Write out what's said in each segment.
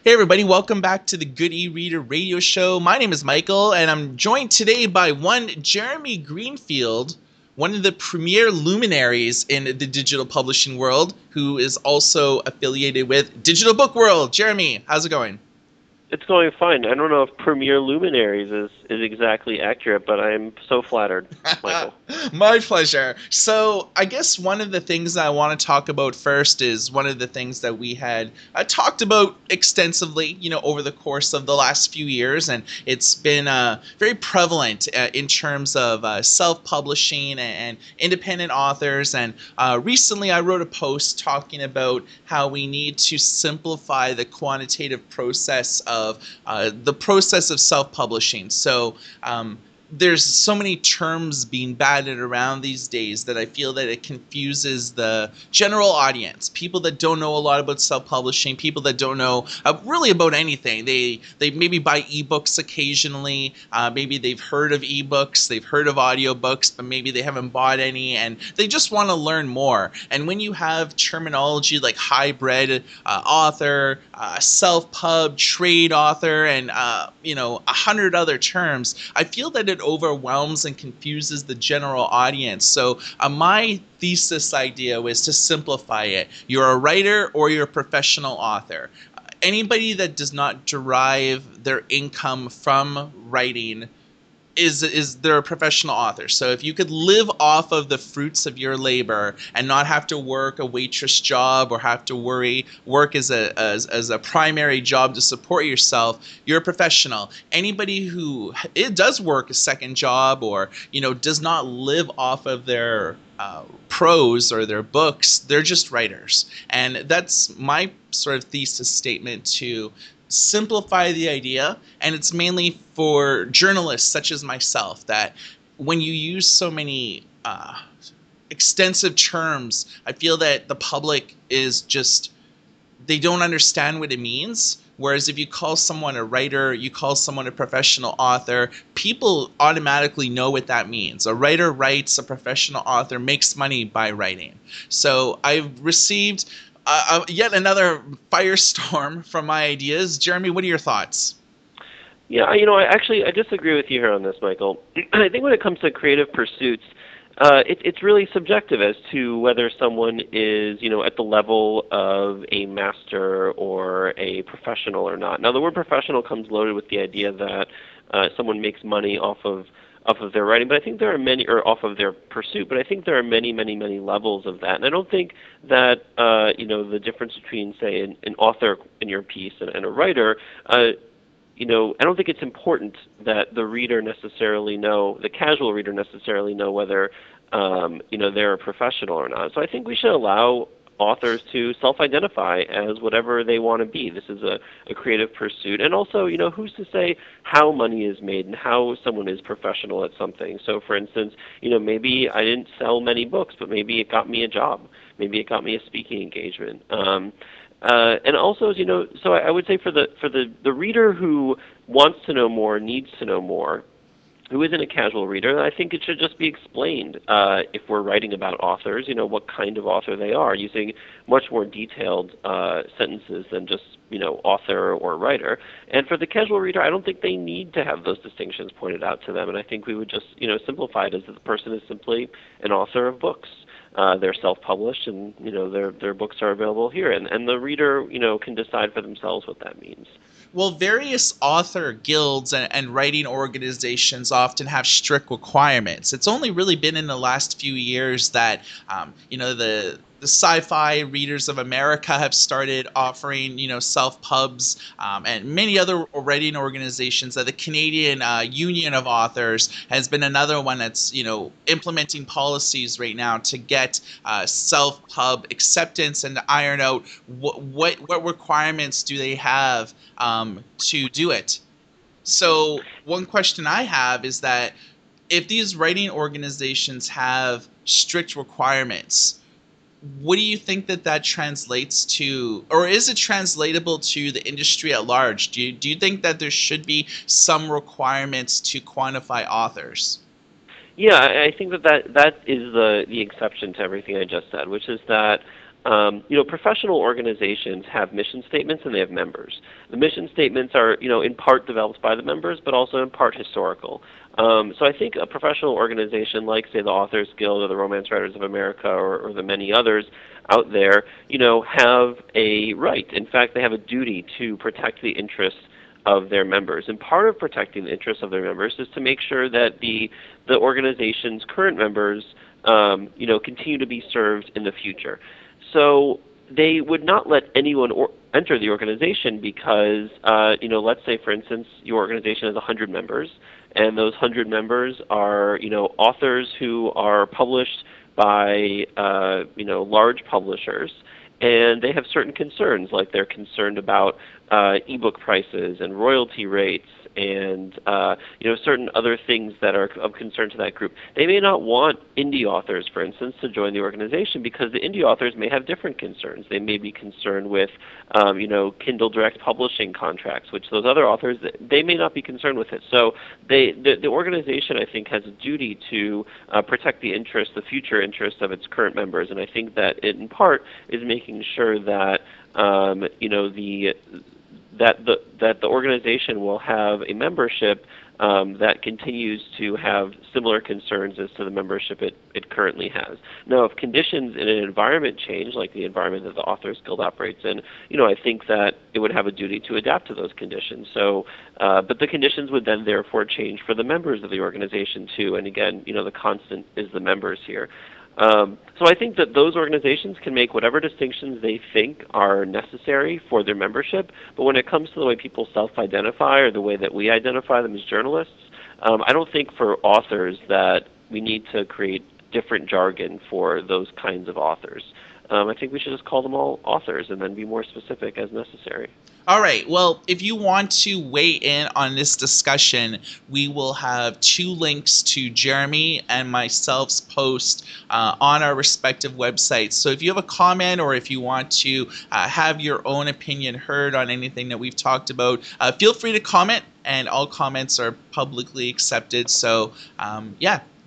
Hey everybody, welcome back to the Good E-Reader radio show. My name is Michael, and I'm joined today by one Jeremy Greenfield, one of the premier luminaries in the digital publishing world, who is also affiliated with Digital Book World. Jeremy, how's it going? It's going fine. I don't know if Premier Luminaries is exactly accurate, but I'm so flattered, Michael. My pleasure. So, I guess one of the things I want to talk about first is one of the things that we had talked about extensively, over the course of the last few years, and it's been very prevalent in terms of self-publishing and independent authors. And recently, I wrote a post talking about how we need to simplify the quantitative process of the process of self-publishing. So there's so many terms being batted around these days that I feel that it confuses the general audience. People that don't know a lot about self-publishing, people that don't know really about anything. They maybe buy ebooks occasionally. Maybe they've heard of ebooks, they've heard of audiobooks, but maybe they haven't bought any, and they just want to learn more. And when you have terminology like hybrid author, self-pub, trade author, and 100 other terms, I feel that it overwhelms and confuses the general audience. So my thesis idea was to simplify it. You're a writer or you're a professional author. Anybody that does not derive their income from writing is they're a professional author. So if you could live off of the fruits of your labor and not have to work a waitress job or have to work as a primary job to support yourself, you're a professional. Anybody who it does work a second job or does not live off of their prose or their books, they're just writers. And that's my sort of thesis statement to simplify the idea, and it's mainly for journalists such as myself that when you use so many extensive terms, I feel that the public is just, they don't understand what it means. Whereas if you call someone a writer, you call someone a professional author, people automatically know what that means. A writer writes, a professional author makes money by writing. So I've received yet another firestorm from my ideas. Jeremy, what are your thoughts? Yeah, I disagree with you here on this, Michael. I think when it comes to creative pursuits, it's really subjective as to whether someone is, at the level of a master or a professional or not. Now, the word professional comes loaded with the idea that someone makes money off of their writing, but I think there are many, or off of their pursuit, but I think there are many, many, many levels of that. And I don't think that, the difference between, say, an author in your piece and a writer, I don't think it's important that the reader necessarily know, the casual reader necessarily know whether, they're a professional or not. So I think we should allow authors to self-identify as whatever they want to be. This is a creative pursuit. And also, who's to say how money is made and how someone is professional at something? So, for instance, maybe I didn't sell many books, but maybe it got me a job. Maybe it got me a speaking engagement. And also, so I would say for the reader who wants to know more, needs to know more, who isn't a casual reader, I think it should just be explained if we're writing about authors, what kind of author they are, using much more detailed sentences than just, author or writer. And for the casual reader, I don't think they need to have those distinctions pointed out to them. And I think we would just, simplify it as that the person is simply an author of books. They're self-published, and their books are available here, and the reader can decide for themselves what that means. Well, various author guilds and writing organizations often have strict requirements. It's only really been in the last few years that the sci-fi readers of America have started offering, self-pubs, and many other writing organizations. The Canadian Union of Authors has been another one that's, implementing policies right now to get self-pub acceptance and to iron out what requirements do they have to do it. So one question I have is that if these writing organizations have strict requirements, what do you think that translates to, or is it translatable to the industry at large? Do you think that there should be some requirements to quantify authors? Yeah, I think that is the exception to everything I just said, which is that Professional organizations have mission statements and they have members. The mission statements are, in part developed by the members, but also in part historical. So I think a professional organization like, say, the Authors Guild or the Romance Writers of America or the many others out there, have a right. In fact, they have a duty to protect the interests of their members. And part of protecting the interests of their members is to make sure that the organization's current members, continue to be served in the future. So they would not let anyone enter the organization because, let's say, for instance, your organization has 100 members, and those 100 members are, authors who are published by, large publishers, and they have certain concerns, like they're concerned about ebook prices and royalty rates and certain other things that are of concern to that group. They may not want indie authors, for instance, to join the organization because the indie authors may have different concerns. They may be concerned with Kindle Direct Publishing contracts, which those other authors, they may not be concerned with it. So the organization, I think, has a duty to protect the interests, the future interests of its current members, and I think that it, in part, is making sure that that the organization will have a membership that continues to have similar concerns as to the membership it currently has. Now, if conditions in an environment change, like the environment that the Authors Guild operates in, I think that it would have a duty to adapt to those conditions. So, but the conditions would then therefore change for the members of the organization too. And again, the constant is the members here. So I think that those organizations can make whatever distinctions they think are necessary for their membership, but when it comes to the way people self-identify or the way that we identify them as journalists, I don't think for authors that we need to create different jargon for those kinds of authors. I think we should just call them all authors and then be more specific as necessary. All right. Well, if you want to weigh in on this discussion, we will have 2 links to Jeremy and myself's post on our respective websites. So if you have a comment or if you want to have your own opinion heard on anything that we've talked about, feel free to comment, and all comments are publicly accepted. So,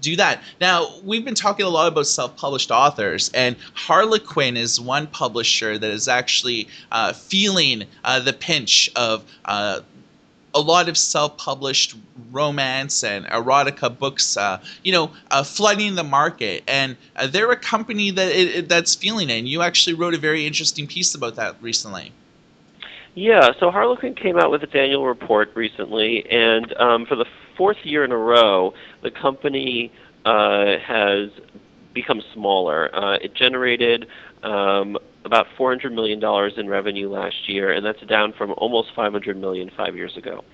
do that. Now, we've been talking a lot about self-published authors, and Harlequin is one publisher that is actually feeling the pinch of a lot of self-published romance and erotica books, flooding the market. And they're a company that's feeling it. And you actually wrote a very interesting piece about that recently. Yeah, so Harlequin came out with its annual report recently, and for the 4th year in a row, the company has become smaller. It generated about $400 million in revenue last year, and that's down from almost $500 million 5 years ago.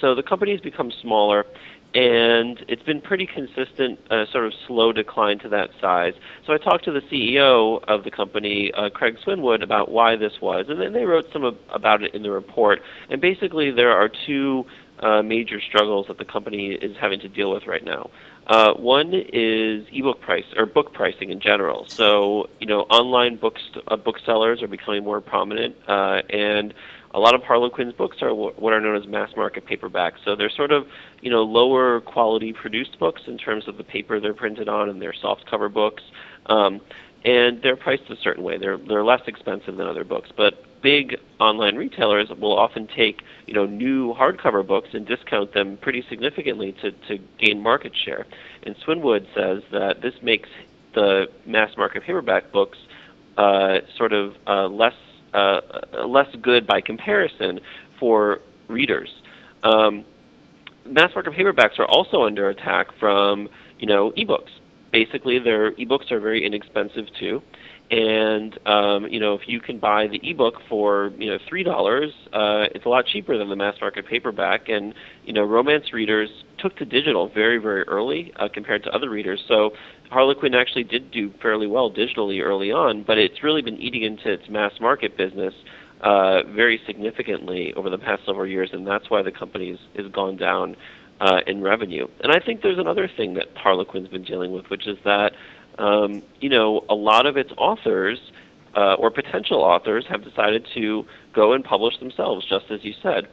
So the company has become smaller, and it's been pretty consistent, sort of slow decline to that size. So I talked to the CEO of the company, Craig Swinwood, about why this was, and then they wrote some about it in the report. And basically there are 2 major struggles that the company is having to deal with right now. One is ebook price, or book pricing in general. So, online booksellers are becoming more prominent, and a lot of Harlequin's books are what are known as mass market paperbacks. So they're sort of, lower quality produced books in terms of the paper they're printed on, and they're soft cover books. And they're priced a certain way. They're less expensive than other books. But big online retailers will often take, new hardcover books and discount them pretty significantly to gain market share. And Swinwood says that this makes the mass market paperback books sort of less good by comparison for readers. Mass market paperbacks are also under attack from, ebooks. Basically, their ebooks are very inexpensive too, and if you can buy the ebook for $3, it's a lot cheaper than the mass market paperback. And romance readers took to digital very, very early compared to other readers. So Harlequin actually did do fairly well digitally early on, but it's really been eating into its mass market business very significantly over the past several years, and that's why the company has gone down in revenue. And I think there's another thing that Harlequin's been dealing with, which is that a lot of its authors or potential authors have decided to go and publish themselves, just as you said.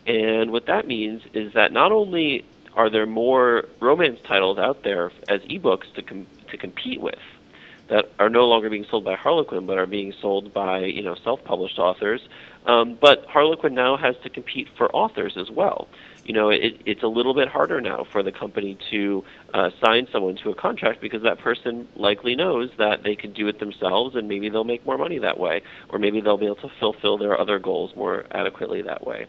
And what that means is that not only are there more romance titles out there as ebooks to compete with, that are no longer being sold by Harlequin, but are being sold by self-published authors. But Harlequin now has to compete for authors as well. It's a little bit harder now for the company to sign someone to a contract, because that person likely knows that they can do it themselves, and maybe they'll make more money that way, or maybe they'll be able to fulfill their other goals more adequately that way.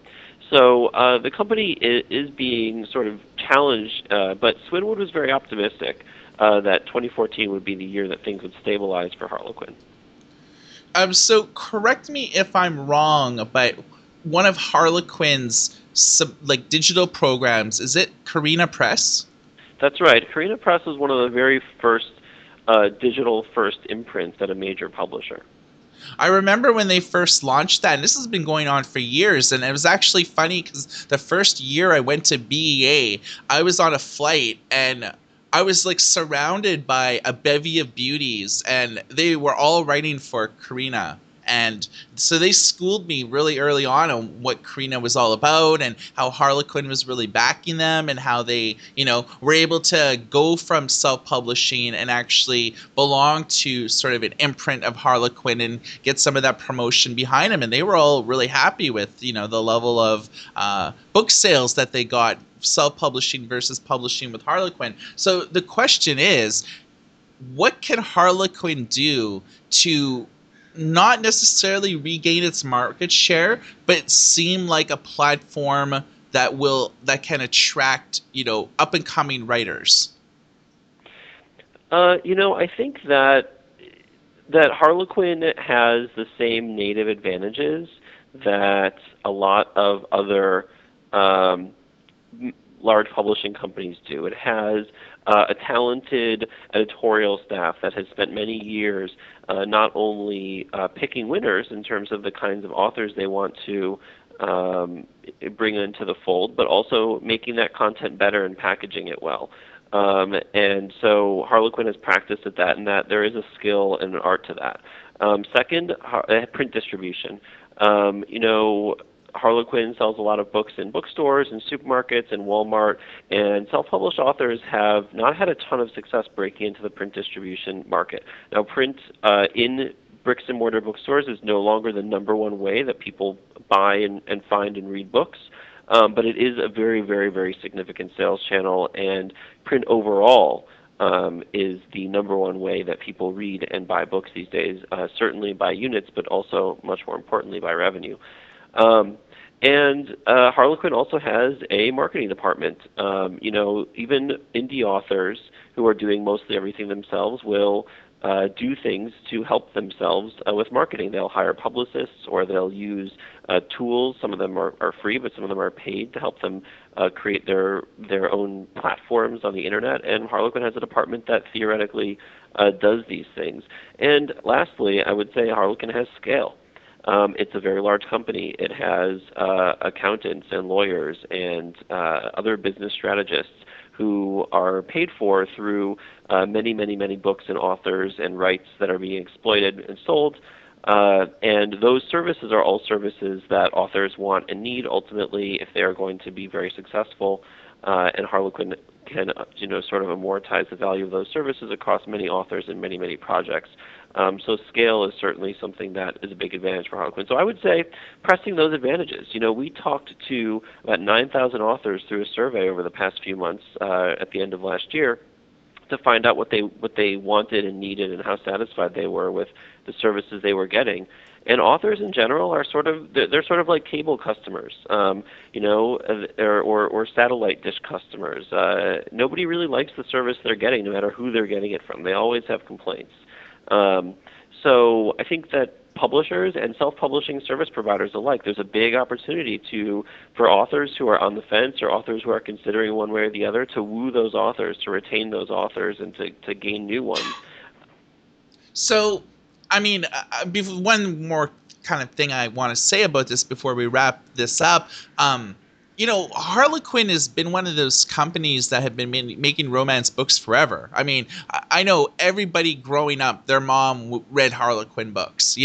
So the company is being sort of challenged, but Swinwood was very optimistic that 2014 would be the year that things would stabilize for Harlequin. So correct me if I'm wrong, but one of Harlequin's digital programs, is it Carina Press? That's right. Carina Press was one of the very first digital first imprints at a major publisher. I remember when they first launched that, and this has been going on for years. And it was actually funny because the first year I went to BEA, I was on a flight and I was like surrounded by a bevy of beauties, and they were all writing for Karina. And so they schooled me really early on what Karina was all about, and how Harlequin was really backing them, and how they, were able to go from self-publishing and actually belong to sort of an imprint of Harlequin and get some of that promotion behind them. And they were all really happy with, the level of book sales that they got self-publishing versus publishing with Harlequin. So the question is, what can Harlequin do to not necessarily regain its market share, but seem like a platform that can attract, up and coming writers? I think that Harlequin has the same native advantages that a lot of other large publishing companies do. It has a talented editorial staff that has spent many years not only picking winners in terms of the kinds of authors they want to bring into the fold, but also making that content better and packaging it well. And so Harlequin has practiced at that, and that there is a skill and an art to that. Second, print distribution. Harlequin sells a lot of books in bookstores and supermarkets and Walmart, and self-published authors have not had a ton of success breaking into the print distribution market. Now, print in bricks and mortar bookstores is no longer the number one way that people buy and find and read books, but it is a very, very, very significant sales channel, and print overall is the number one way that people read and buy books these days, certainly by units, but also, much more importantly, by revenue. And Harlequin also has a marketing department. Even indie authors who are doing mostly everything themselves will do things to help themselves with marketing. They'll hire publicists, or they'll use tools. Some of them are free, but some of them are paid to help them create their own platforms on the internet. And Harlequin has a department that theoretically does these things. And lastly, I would say Harlequin has scale. It's a very large company. It has accountants and lawyers and other business strategists who are paid for through many, many, many books and authors and rights that are being exploited and sold. And those services are all services that authors want and need ultimately if they are going to be very successful. And Harlequin can, sort of amortize the value of those services across many authors and many, many projects. So scale is certainly something that is a big advantage for Harlequin. So I would say pressing those advantages. We talked to about 9,000 authors through a survey over the past few months at the end of last year to find out what they wanted and needed and how satisfied they were with the services they were getting. And authors in general are they're sort of like cable customers, or satellite dish customers. Nobody really likes the service they're getting, no matter who they're getting it from. They always have complaints. So I think that publishers and self-publishing service providers alike, there's a big opportunity for authors who are on the fence or authors who are considering one way or the other to woo those authors, to retain those authors, and to gain new ones. So, I mean, one more kind of thing I want to say about this before we wrap this up. Harlequin has been one of those companies that have been making romance books forever. I mean, I know everybody growing up, their mom read Harlequin books,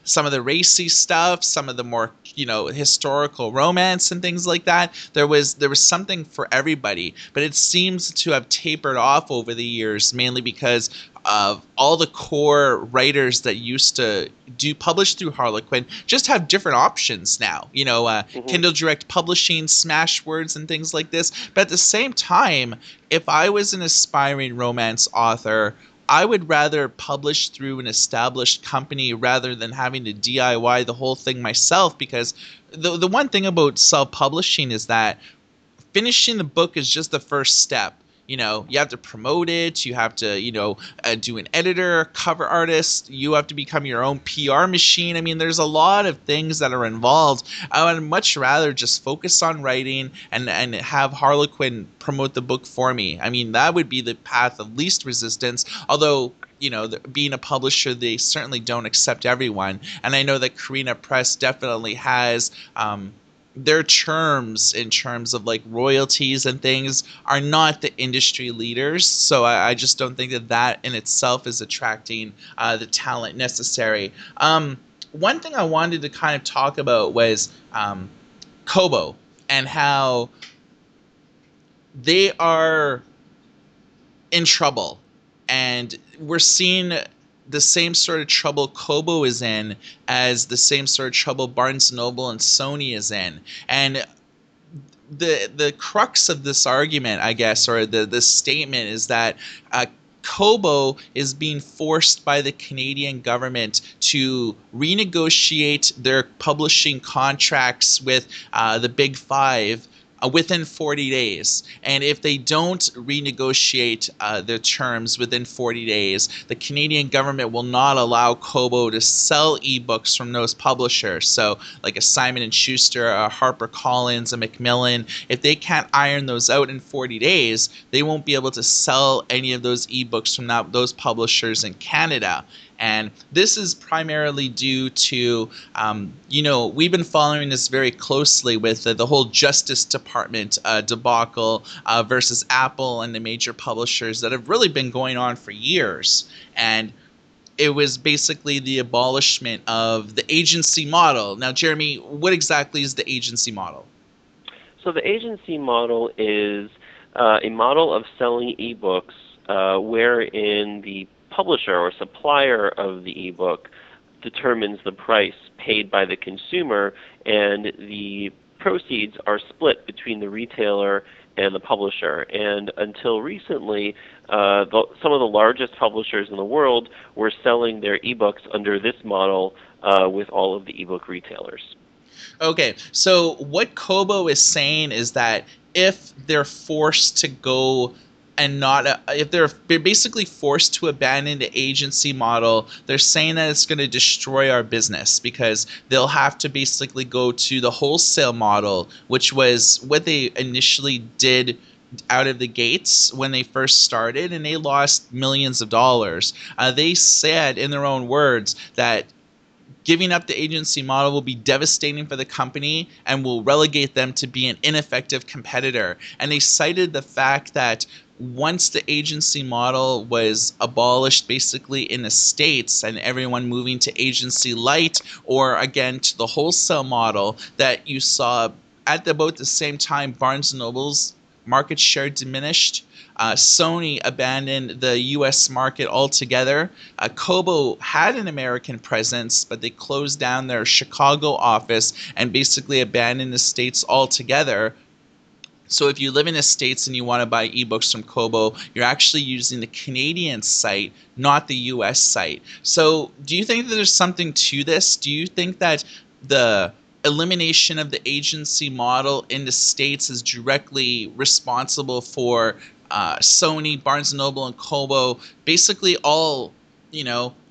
some of the racy stuff, some of the more, historical romance and things like that. There was something for everybody, but it seems to have tapered off over the years, mainly because all the core writers that used to do publish through Harlequin just have different options now. Hmm. Kindle Direct Publishing, Smashwords, and things like this. But at the same time, if I was an aspiring romance author, I would rather publish through an established company rather than having to DIY the whole thing myself, because the one thing about self-publishing is that finishing the book is just the first step. You have to promote it. You have to, do an editor, cover artist. You have to become your own PR machine. I mean, there's a lot of things that are involved. I would much rather just focus on writing and have Harlequin promote the book for me. I mean, that would be the path of least resistance. Although, being a publisher, they certainly don't accept everyone. And I know that Carina Press definitely has their terms in terms of like royalties and things are not the industry leaders. So I just don't think that in itself is attracting the talent necessary. One thing I wanted to kind of talk about was Kobo and how they are in trouble, and we're seeing the same sort of trouble Kobo is in as the same sort of trouble Barnes Noble and Sony is in. And the crux of this argument, I guess, or the statement is that Kobo is being forced by the Canadian government to renegotiate their publishing contracts with the Big Five within 40 days. And if they don't renegotiate their terms within 40 days, the Canadian government will not allow Kobo to sell ebooks from those publishers. So like a Simon & Schuster, a HarperCollins, a Macmillan, if they can't iron those out in 40 days, they won't be able to sell any of those ebooks from those publishers in Canada. And this is primarily due to, we've been following this very closely with the whole Justice Department debacle versus Apple and the major publishers that have really been going on for years. And it was basically the abolishment of the agency model. Now, Jeremy, what exactly is the agency model? So the agency model is a model of selling ebooks wherein the publisher or supplier of the ebook determines the price paid by the consumer, and the proceeds are split between the retailer and the publisher. And until recently, some of the largest publishers in the world were selling their ebooks under this model with all of the ebook retailers. Okay, so what Kobo is saying is that if they're forced to go and not, if they're basically forced to abandon the agency model, they're saying that it's going to destroy our business because they'll have to basically go to the wholesale model, which was what they initially did out of the gates when they first started, and they lost millions of dollars. They said in their own words that giving up the agency model will be devastating for the company and will relegate them to be an ineffective competitor. And they cited the fact that once the agency model was abolished basically in the States and everyone moving to agency light or again to the wholesale model, that you saw at about the same time Barnes & Noble's market share diminished. Sony abandoned the U.S. market altogether. Kobo had an American presence, but they closed down their Chicago office and basically abandoned the States altogether. So if you live in the States and you want to buy ebooks from Kobo, you're actually using the Canadian site, not the US site. So do you think that there's something to this? Do you think that the elimination of the agency model in the States is directly responsible for Sony, Barnes & Noble, and Kobo basically all,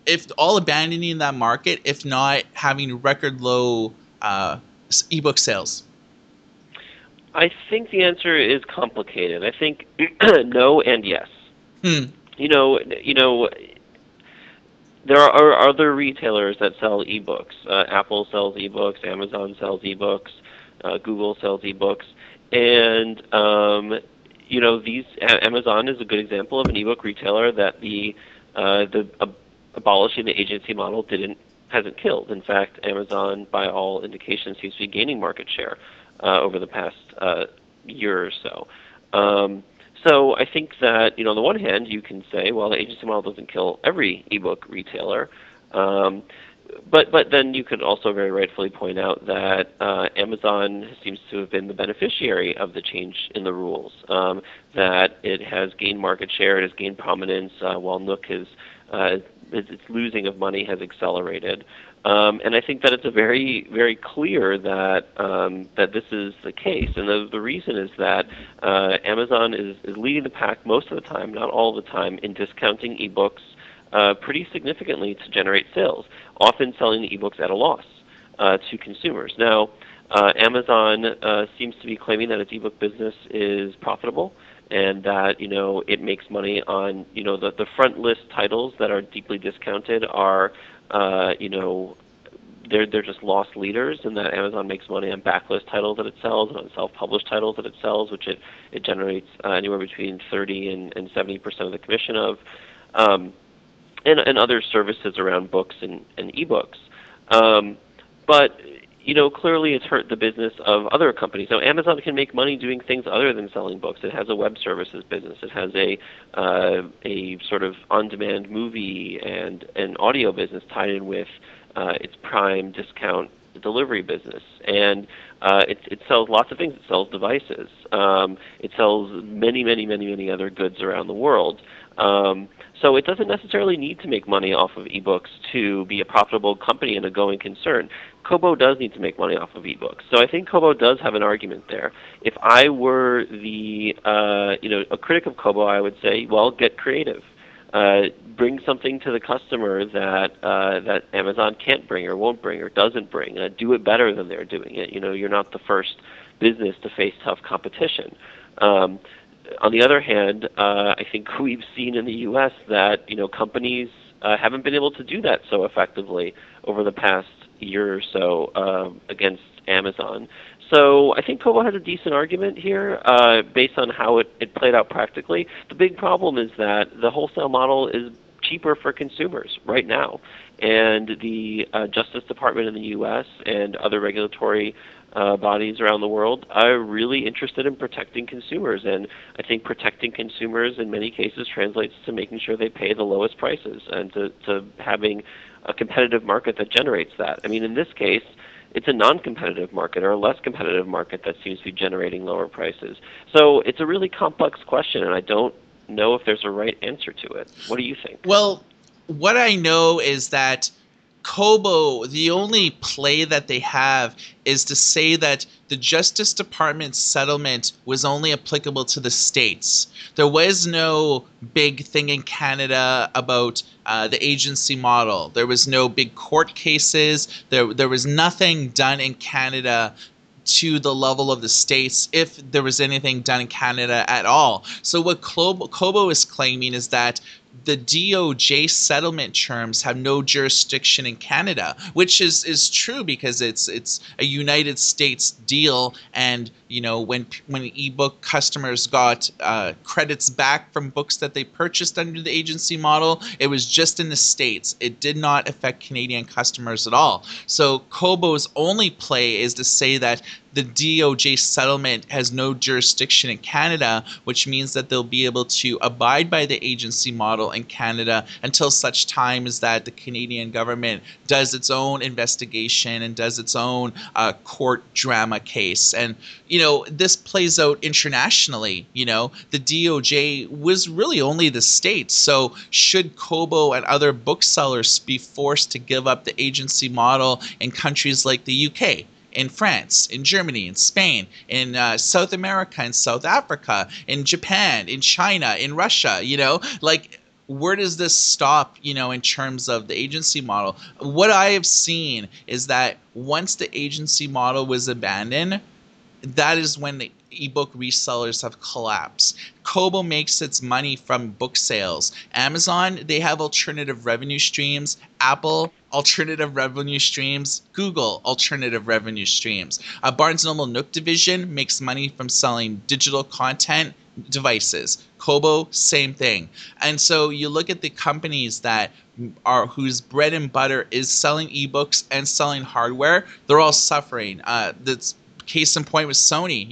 if all abandoning that market, if not having record low ebook sales? I think the answer is complicated. I think no and yes. Hmm. You know, there are other retailers that sell ebooks. Apple sells ebooks, Amazon sells ebooks, Google sells ebooks, and Amazon is a good example of an ebook retailer that the abolishing the agency model hasn't killed. In fact, Amazon, by all indications, seems to be gaining market share over the past year or so. So I think that, on the one hand, you can say, well, the agency model doesn't kill every ebook retailer. Um, but then you could also very rightfully point out that Amazon seems to have been the beneficiary of the change in the rules. That it has gained market share, it has gained prominence, while Nook has its losing of money has accelerated. And I think that it's a very, very clear that that this is the case. And the reason is that Amazon is leading the pack most of the time, not all the time, in discounting ebooks pretty significantly to generate sales, often selling the ebooks at a loss to consumers. Now, Amazon seems to be claiming that its ebook business is profitable, and that it makes money on the front list titles that are deeply discounted are they're just loss leaders, and that Amazon makes money on backlist titles that it sells and on self-published titles that it sells, which it generates anywhere between 30 and 70% of the commission of. And other services around books and ebooks. But clearly it's hurt the business of other companies. Now, Amazon can make money doing things other than selling books. It has a web services business. It has a sort of on-demand movie and an audio business tied in with its Prime discount delivery business. And it sells lots of things. It sells devices. It sells many, many, many, many other goods around the world. So it doesn't necessarily need to make money off of ebooks to be a profitable company and a going concern. Kobo does need to make money off of ebooks. So I think Kobo does have an argument there. If I were a critic of Kobo, I would say, well, get creative. Bring something to the customer that Amazon can't bring or won't bring or doesn't bring. Do it better than they're doing it. You're not the first business to face tough competition. On the other hand, I think we've seen in the U.S. that companies haven't been able to do that so effectively over the past year or so against Amazon. So I think Kobo has a decent argument here based on how it played out practically. The big problem is that the wholesale model is cheaper for consumers right now. And the Justice Department in the U.S. and other regulatory bodies around the world are really interested in protecting consumers. And I think protecting consumers in many cases translates to making sure they pay the lowest prices and to having a competitive market that generates that. I mean, in this case, it's a non-competitive market or a less competitive market that seems to be generating lower prices. So it's a really complex question, and I don't know if there's a right answer to it. What do you think? Well, what I know is that Kobo, the only play that they have is to say that the Justice Department's settlement was only applicable to the states. There was no big thing in Canada about the agency model. There was no big court cases. There was nothing done in Canada to the level of the states, if there was anything done in Canada at all. So what Kobo is claiming is that the DOJ settlement terms have no jurisdiction in Canada, which is true because it's a United States deal, and when ebook customers got credits back from books that they purchased under the agency model, it was just in the States. It did not affect Canadian customers at all. So Kobo's only play is to say that the DOJ settlement has no jurisdiction in Canada, which means that they'll be able to abide by the agency model in Canada until such time as that the Canadian government does its own investigation and does its own court drama case. And this plays out internationally. The DOJ was really only the states. So should Kobo and other booksellers be forced to give up the agency model in countries like the UK, in France, in Germany, in Spain, in South America, in South Africa, in Japan, in China, in Russia, where does this stop, in terms of the agency model? What I have seen is that once the agency model was abandoned, that is when the ebook resellers have collapsed. Kobo makes its money from book sales. Amazon, they have alternative revenue streams. Apple, alternative revenue streams. Google, alternative revenue streams. Barnes & Noble Nook division makes money from selling digital content devices. Kobo, same thing. And so you look at the companies that are whose bread and butter is selling ebooks and selling hardware, they're all suffering. That's case in point with Sony.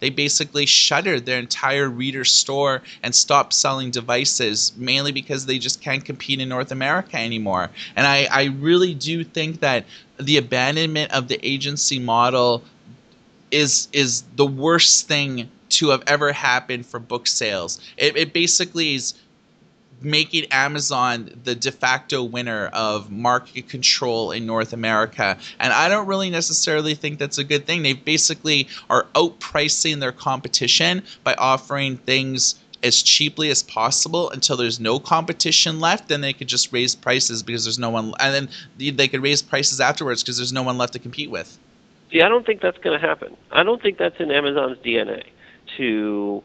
They basically shuttered their entire reader store and stopped selling devices, mainly because they just can't compete in North America anymore. And I really do think that the abandonment of the agency model is the worst thing to have ever happened for book sales. It basically is making Amazon the de facto winner of market control in North America. And I don't really necessarily think that's a good thing. They basically are outpricing their competition by offering things as cheaply as possible until there's no competition left. Then they could just raise prices because there's no one, and then they could raise prices afterwards because there's no one left to compete with. See, I don't think that's going to happen. I don't think that's in Amazon's DNA to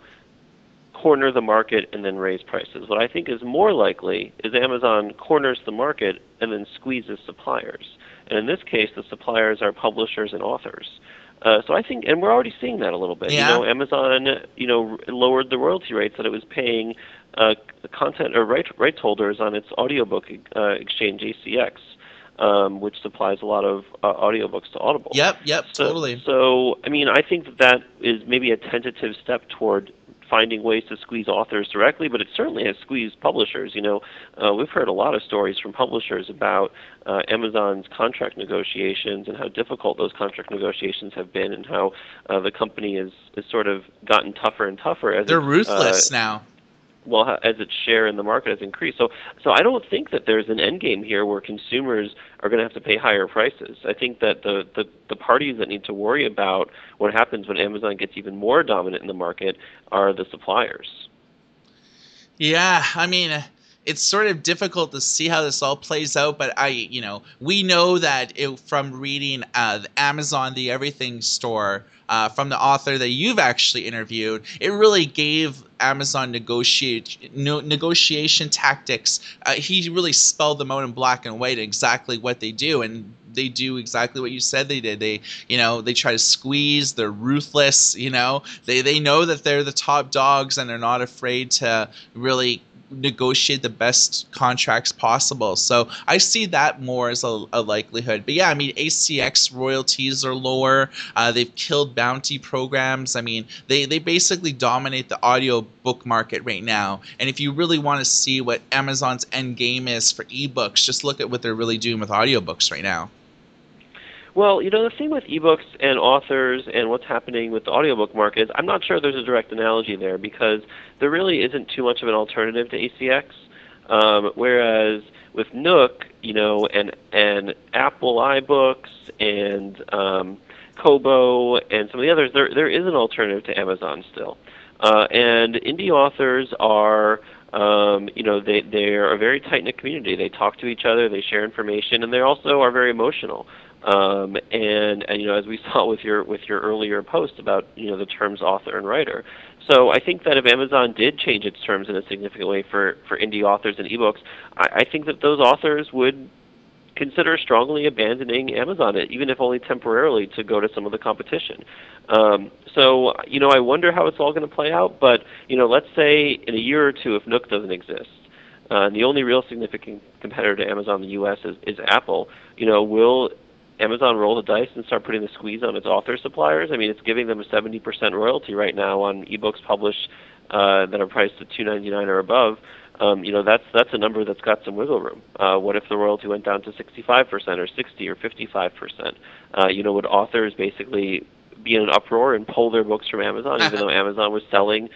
corner the market and then raise prices. What I think is more likely is Amazon corners the market and then squeezes suppliers. And in this case, the suppliers are publishers and authors. So I think, and we're already seeing that a little bit. Yeah. Amazon, lowered the royalty rates that it was paying content or rights holders on its audiobook exchange ACX, which supplies a lot of audiobooks to Audible. Yep, totally. So, I think that is maybe a tentative step toward finding ways to squeeze authors directly, but it certainly has squeezed publishers. We've heard a lot of stories from publishers about Amazon's contract negotiations and how difficult those contract negotiations have been, and how the company has sort of gotten tougher and tougher as they're ruthless now. Well, as its share in the market has increased. So I don't think that there's an end game here where consumers are going to have to pay higher prices. I think that the parties that need to worry about what happens when Amazon gets even more dominant in the market are the suppliers. Yeah, it's sort of difficult to see how this all plays out, but we know that from reading the Amazon The Everything Store, from the author that you've actually interviewed, it really gave Amazon negotiation tactics. He really spelled them out in black and white exactly what they do, and they do exactly what you said they did. They try to squeeze. They're ruthless. They know that they're the top dogs, and they're not afraid to really negotiate the best contracts possible. So I see that more as a likelihood. But yeah, ACX royalties are lower. They've killed bounty programs. They basically dominate the audio book market right now. And if you really want to see what Amazon's end game is for ebooks, just look at what they're really doing with audiobooks right now. Well, the thing with ebooks and authors and what's happening with the audiobook market is I'm not sure there's a direct analogy there, because there really isn't too much of an alternative to ACX. Whereas with Nook, and Apple iBooks and Kobo and some of the others, there is an alternative to Amazon still. And indie authors are they are a very tight-knit community. They talk to each other, they share information, and they also are very emotional. And as we saw with your earlier post about the terms author and writer. So I think that if Amazon did change its terms in a significant way for indie authors and ebooks, I think that those authors would consider strongly abandoning Amazon, even if only temporarily, to go to some of the competition. So I wonder how it's all going to play out. But let's say in a year or two, if Nook doesn't exist, the only real significant competitor to Amazon in the U.S. is Apple. Will Amazon roll the dice and start putting the squeeze on its author suppliers? It's giving them a 70% royalty right now on ebooks published that are priced at $2.99 or above. That's a number that's got some wiggle room. What if the royalty went down to 65% or 60 or 55%? Would authors basically be in an uproar and pull their books from Amazon, even though Amazon was selling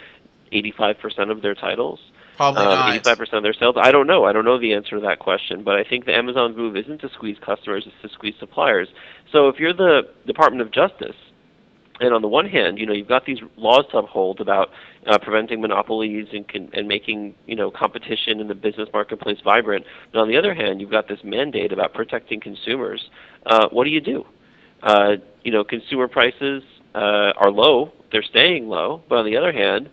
85% of their titles? Probably not. 85% of their sales. I don't know. I don't know the answer to that question, but I think the Amazon's move isn't to squeeze customers, it's to squeeze suppliers. So if you're the Department of Justice, and on the one hand, you've got these laws to uphold about preventing monopolies and making competition in the business marketplace vibrant, and on the other hand, you've got this mandate about protecting consumers. What do you do? Consumer prices are low; they're staying low. But on the other hand,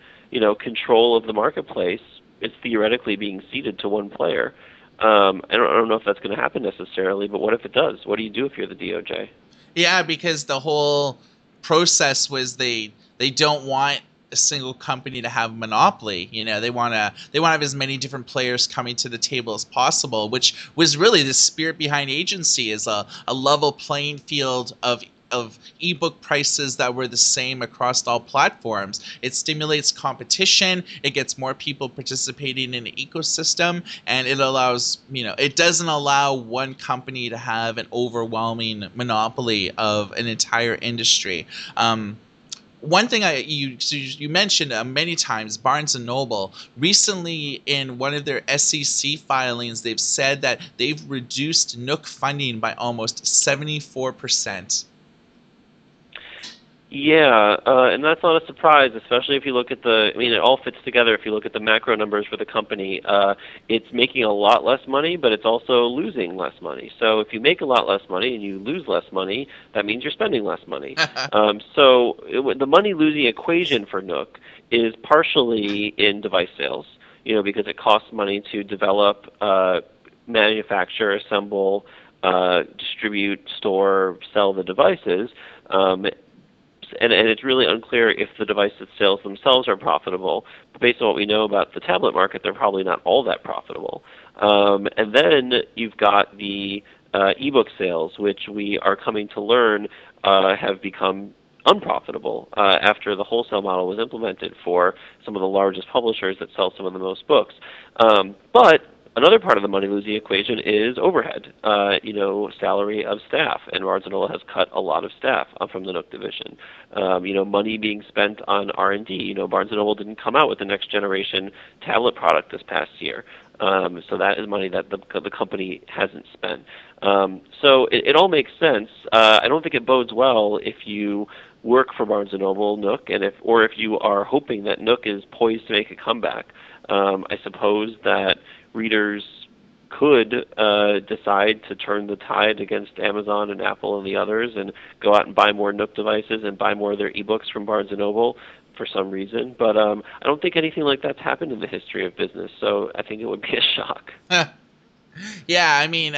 control of the marketplace is theoretically being ceded to one player. I don't know if that's going to happen necessarily, but what if it does? What do you do if you're the DOJ? Yeah, because the whole process was they don't want a single company to have monopoly. They want to have as many different players coming to the table as possible, which was really the spirit behind agency, is a level playing field of of ebook prices that were the same across all platforms. It stimulates competition, it gets more people participating in the ecosystem, and it allows, it doesn't allow one company to have an overwhelming monopoly of an entire industry. One thing you mentioned many times, Barnes and Noble recently in one of their SEC filings, they've said that they've reduced Nook funding by almost 74%. Yeah, and that's not a surprise, especially if you look at it all fits together if you look at the macro numbers for the company. It's making a lot less money, but it's also losing less money. So if you make a lot less money and you lose less money, that means you're spending less money. The money-losing equation for Nook is partially in device sales, because it costs money to develop, manufacture, assemble, distribute, store, sell the devices. And it's really unclear if the devices sales themselves are profitable. But based on what we know about the tablet market, they're probably not all that profitable. And then you've got the ebook sales, which we are coming to learn have become unprofitable after the wholesale model was implemented for some of the largest publishers that sell some of the most books. But another part of the money-losing equation is overhead, salary of staff, and Barnes & Noble has cut a lot of staff from the Nook division. Money being spent on R&D. Barnes & Noble didn't come out with the next generation tablet product this past year. So that is money that the company hasn't spent. So it all makes sense. I don't think it bodes well if you work for Barnes & Noble, Nook, or if you are hoping that Nook is poised to make a comeback. I suppose that readers could decide to turn the tide against Amazon and Apple and the others and go out and buy more Nook devices and buy more of their ebooks from Barnes & Noble for some reason. But I don't think anything like that's happened in the history of business, so I think it would be a shock. Yeah, I mean,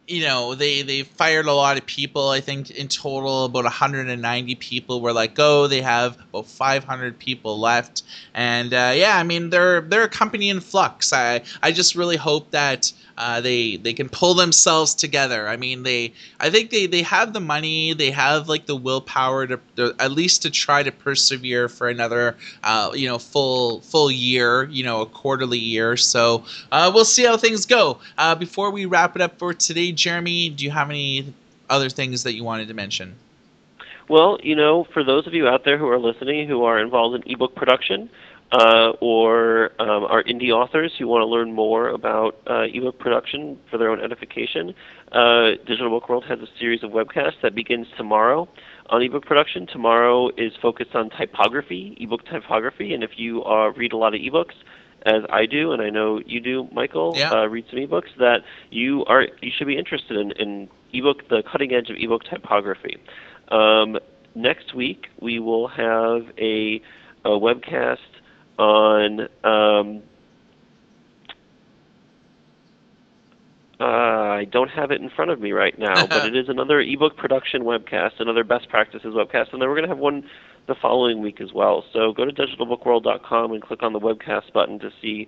they fired a lot of people. I think in total about 190 people were let go. They have about 500 people left, and yeah, I mean they're a company in flux. I just really hope that they can pull themselves together. I mean, I think they have the money, they have like the willpower to at least to try to persevere for another full year, a quarterly year. So we'll see how things go. Before we wrap it up for today, Jeremy, do you have any other things that you wanted to mention? Well, for those of you out there who are listening who are involved in ebook production, or are indie authors who want to learn more about ebook production for their own edification, Digital Book World has a series of webcasts that begins tomorrow on ebook production. Tomorrow is focused on typography, ebook typography, and if you read a lot of ebooks, as I do, and I know you do, Michael, yeah. Read some ebooks, that you should be interested in ebook, the cutting edge of ebook typography. Next week we will have a webcast on I don't have it in front of me right now, but it is another ebook production webcast, another best practices webcast, and then we're going to have one the following week as well. So go to digitalbookworld.com and click on the webcast button to see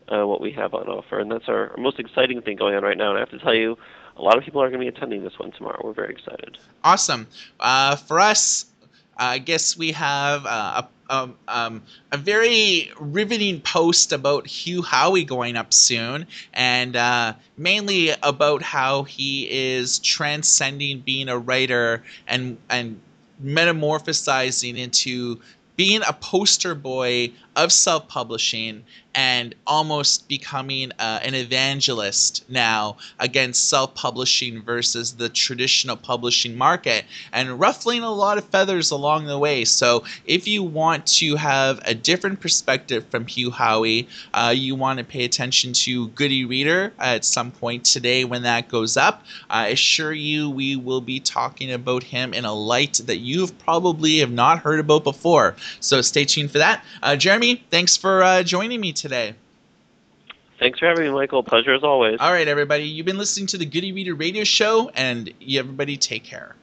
what we have on offer, and that's our most exciting thing going on right now. And I have to tell you, a lot of people are going to be attending this one tomorrow. We're very excited. Awesome. For us, I guess we have a very riveting post about Hugh Howey going up soon, and mainly about how he is transcending being a writer and metamorphosizing into being a poster boy of self-publishing and almost becoming an evangelist now against self-publishing versus the traditional publishing market, and ruffling a lot of feathers along the way. So if you want to have a different perspective from Hugh Howey, you want to pay attention to Goody Reader at some point today when that goes up. I assure you we will be talking about him in a light that you've probably have not heard about before. So stay tuned for that. Jeremy, thanks for joining me today. Thanks for having me, Michael. Pleasure as always. All right, everybody. You've been listening to the Goody Reader Radio Show, and everybody take care.